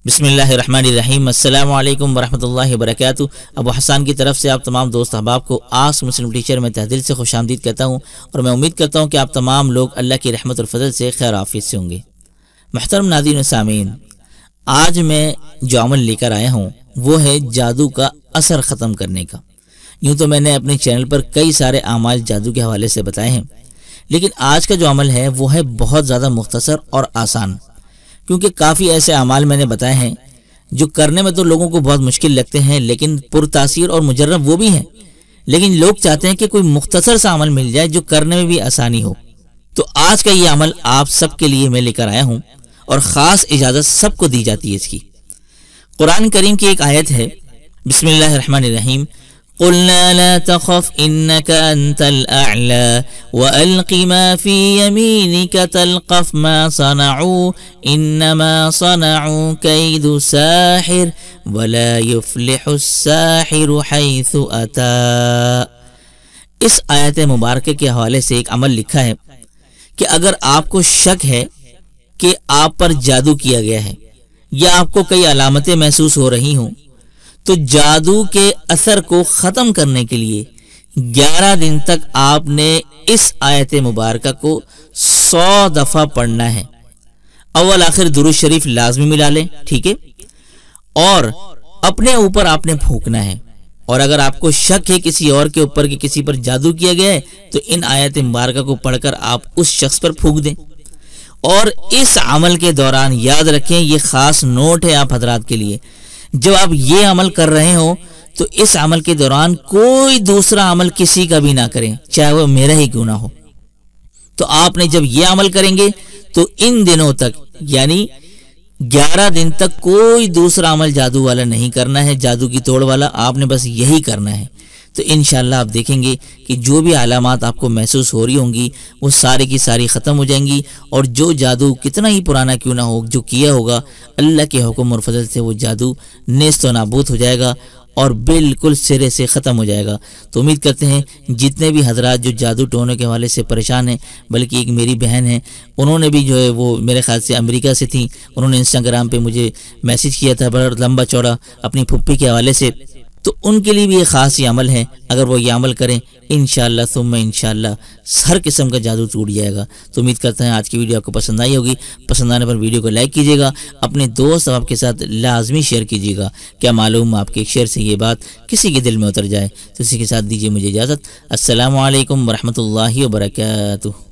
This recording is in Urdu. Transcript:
بسم اللہ الرحمن الرحیم۔ السلام علیکم ورحمۃ اللہ وبرکاتہ۔ ابو حسان کی طرف سے آپ تمام دوست احباب کو آسک مسلم ٹیچر میں تہ دل سے خوش آمدید کہتا ہوں، اور میں امید کرتا ہوں کہ آپ تمام لوگ اللہ کی رحمت اور فضل سے خیر عافیت سے ہوں گے۔ محترم ناظرین و سامعین، آج میں جو عمل لے کر آیا ہوں وہ ہے جادو کا اثر ختم کرنے کا۔ یوں تو میں نے اپنے چینل پر کئی سارے اعمال جادو کے حوالے سے بتائے ہیں، لیکن آج کا جو عمل ہے وہ ہے بہت زیادہ مختصر اور آسان، کیونکہ کافی ایسے اعمال میں نے بتائے ہیں جو کرنے میں تو لوگوں کو بہت مشکل لگتے ہیں، لیکن پرتاثیر اور مجرب وہ بھی ہیں، لیکن لوگ چاہتے ہیں کہ کوئی مختصر سا عمل مل جائے جو کرنے میں بھی آسانی ہو۔ تو آج کا یہ عمل آپ سب کے لیے میں لے کر آیا ہوں، اور خاص اجازت سب کو دی جاتی ہے اس کی۔ قرآن کریم کی ایک آیت ہے، بسم اللہ الرحمن الرحیم، قُلْنَا لَا تَخَفْ إِنَّكَ أَنْتَ الْأَعْلَى وَأَلْقِ مَا فِي يَمِينِكَ تَلْقَفْ مَا صَنَعُوا إِنَّمَا صَنَعُوا كَيْدُ سَاحِرٍ وَلَا يُفْلِحُ السَّاحِرُ حَيْثُ أَتَى۔ اس آیت مبارکہ کے حوالے سے ایک عمل لکھا ہے کہ اگر آپ کو شک ہے کہ آپ پر جادو کیا گیا ہے یا آپ کو کئی علامتیں محسوس ہو رہی ہوں، تو جادو کے اثر کو ختم کرنے کے لیے 11 دن تک آپ نے اس آیت مبارکہ کو 100 دفعہ پڑھنا ہے۔ اول آخر درود شریف لازمی ملا لیں، ٹھیک ہے، اور اپنے اوپر آپ نے پھونکنا ہے۔ اور اگر آپ کو شک ہے کسی اور کے اوپر کہ کسی پر جادو کیا گیا ہے، تو ان آیت مبارکہ کو پڑھ کر آپ اس شخص پر پھونک دیں۔ اور اس عمل کے دوران یاد رکھیں، یہ خاص نوٹ ہے آپ حضرات کے لیے، جب آپ یہ عمل کر رہے ہو تو اس عمل کے دوران کوئی دوسرا عمل کسی کا بھی نہ کریں، چاہے وہ میرا ہی کیوں نہ ہو۔ تو آپ نے جب یہ عمل کریں گے تو ان دنوں تک، یعنی 11 دن تک کوئی دوسرا عمل جادو والا نہیں کرنا ہے، جادو کی توڑ والا، آپ نے بس یہی کرنا ہے۔ تو انشاءاللہ آپ دیکھیں گے کہ جو بھی علامات آپ کو محسوس ہو رہی ہوں گی وہ سارے کی ساری ختم ہو جائیں گی، اور جو جادو کتنا ہی پرانا کیوں نہ ہو جو کیا ہوگا، اللہ کے حکم اور فضل سے وہ جادو نیست و نابود ہو جائے گا اور بالکل سرے سے ختم ہو جائے گا۔ تو امید کرتے ہیں جتنے بھی حضرات جو جادو ٹونے کے حوالے سے پریشان ہیں، بلکہ ایک میری بہن ہے، انہوں نے بھی جو ہے وہ میرے خیال سے امریکہ سے تھیں، انہوں نے انسٹاگرام پہ مجھے میسیج کیا تھا بڑا لمبا چوڑا اپنی پھپھی کے حوالے سے، تو ان کے لیے بھی یہ خاص یہ عمل ہے، اگر وہ یہ عمل کریں انشاءاللہ ثم انشاءاللہ ہر قسم کا جادو ٹوٹ جائے گا۔ تو امید کرتا ہیں آج کی ویڈیو آپ کو پسند آئی ہوگی، پسند آنے پر ویڈیو کو لائک کیجیے گا، اپنے دوست آپ کے ساتھ لازمی شیئر کیجیے گا، کیا معلوم آپ کے ایک شیئر سے یہ بات کسی کے دل میں اتر جائے۔ تو اسی کے ساتھ دیجیے مجھے اجازت، السلام علیکم ورحمۃ اللہ وبرکاتہ۔